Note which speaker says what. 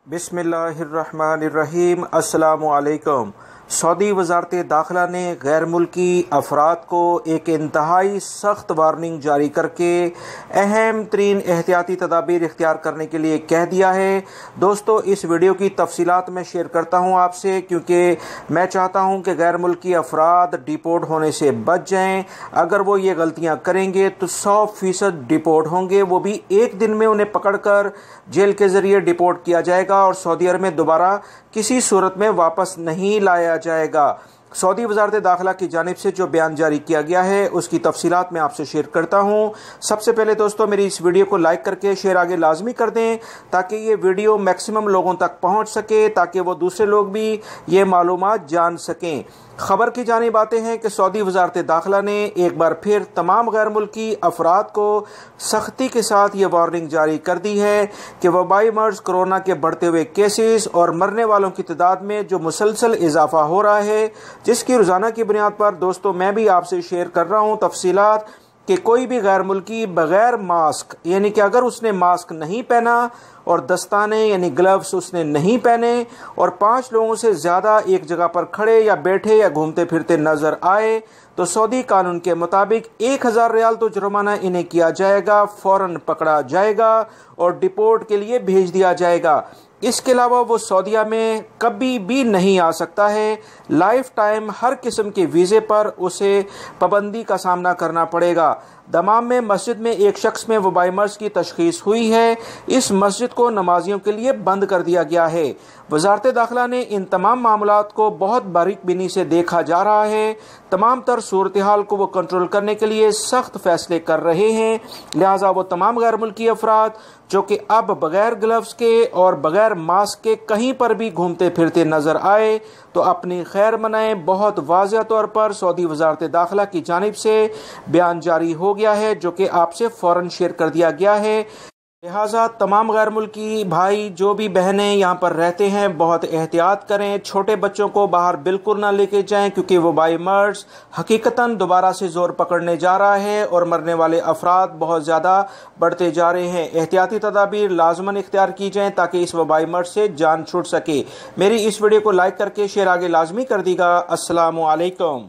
Speaker 1: بسم اللہ الرحمن الرحیم۔ السلام علیکم۔ سعودی وزارت داخلہ نے غیر ملکی افراد کو ایک انتہائی سخت وارننگ جاری کر کے اہم ترین احتیاطی تدابیر اختیار کرنے کے لیے کہہ دیا ہے۔ دوستو، اس ویڈیو کی تفصیلات میں شیئر کرتا ہوں آپ سے، کیونکہ میں چاہتا ہوں کہ غیر ملکی افراد ڈیپورٹ ہونے سے بچ جائیں۔ اگر وہ یہ غلطیاں کریں گے تو 100% ڈیپورٹ ہوں گے، وہ بھی ایک دن میں انہیں پکڑ کر جیل کے ذریعے ڈیپورٹ کیا جائے گا اور سعودی عرب میں دوبارہ کسی صورت میں واپس نہیں لایا جائے گا۔ سعودی وزارت داخلہ کی جانب سے جو بیان جاری کیا گیا ہے اس کی تفصیلات میں آپ سے شیئر کرتا ہوں۔ سب سے پہلے دوستو، میری اس ویڈیو کو لائک کر کے شیئر آگے لازمی کر دیں تاکہ یہ ویڈیو میکسیمم لوگوں تک پہنچ سکے، تاکہ وہ دوسرے لوگ بھی یہ معلومات جان سکیں۔ خبر کی جانب آتے ہیں کہ سعودی وزارت داخلہ نے ایک بار پھر تمام غیر ملکی افراد کو سختی کے ساتھ یہ وارننگ جاری کر دی ہے کہ وبائی مرض کرونا کے بڑھتے ہوئے کیسز اور مرنے والوں کی تعداد میں جو مسلسل اضافہ ہو رہا ہے، جس کی روزانہ کی بنیاد پر دوستو میں بھی آپ سے شیئر کر رہا ہوں تفصیلات کہ کوئی بھی غیر ملکی بغیر ماسک، یعنی کہ اگر اس نے ماسک نہیں پہنا اور دستانے یعنی گلوز اس نے نہیں پہنے اور 5 لوگوں سے زیادہ ایک جگہ پر کھڑے یا بیٹھے یا گھومتے پھرتے نظر آئے تو سعودی قانون کے مطابق 1000 ریال تو جرمانہ انہیں کیا جائے گا، فوراً پکڑا جائے گا اور ڈیپورٹ کے لیے بھیج دیا جائے گا۔ اس کے علاوہ وہ سعودیہ میں کبھی بھی نہیں آ سکتا ہے۔ لائف ٹائم ہر قسم کے ویزے پر اسے پابندی کا سامنا کرنا پڑے گا۔ دمام میں مسجد میں ایک شخص میں وبائی مرض کی تشخیص ہوئی ہے، اس مسجد کو نمازیوں کے لیے بند کر دیا گیا ہے۔ وزارت داخلہ نے ان تمام معاملات کو بہت باریک بینی سے دیکھا جا رہا ہے، تمام تر صورتحال کو وہ کنٹرول کرنے کے لیے سخت فیصلے کر رہے ہیں، لہٰذا وہ تمام غیر ملکی افراد جو کہ اب بغیر گلوز کے اور بغیر ماسک کے کہیں پر بھی گھومتے پھرتے نظر آئے تو اپنی خیر منائیں۔ بہت واضح طور پر سعودی وزارت داخلہ کی جانب سے بیان جاری ہو گیا ہے جو کہ آپ سے فوراً شیئر کر دیا گیا ہے، لہٰذا تمام غیر ملکی بھائی جو بھی بہنیں یہاں پر رہتے ہیں بہت احتیاط کریں، چھوٹے بچوں کو باہر بالکل نہ لے کے جائیں کیونکہ وبائی مرض حقیقتاً دوبارہ سے زور پکڑنے جا رہا ہے اور مرنے والے افراد بہت زیادہ بڑھتے جا رہے ہیں۔ احتیاطی تدابیر لازماً اختیار کی جائیں تاکہ اس وبائی مرض سے جان چھوٹ سکے۔ میری اس ویڈیو کو لائک کر کے شیئر آگے لازمی کر دیگا۔ السلام علیکم۔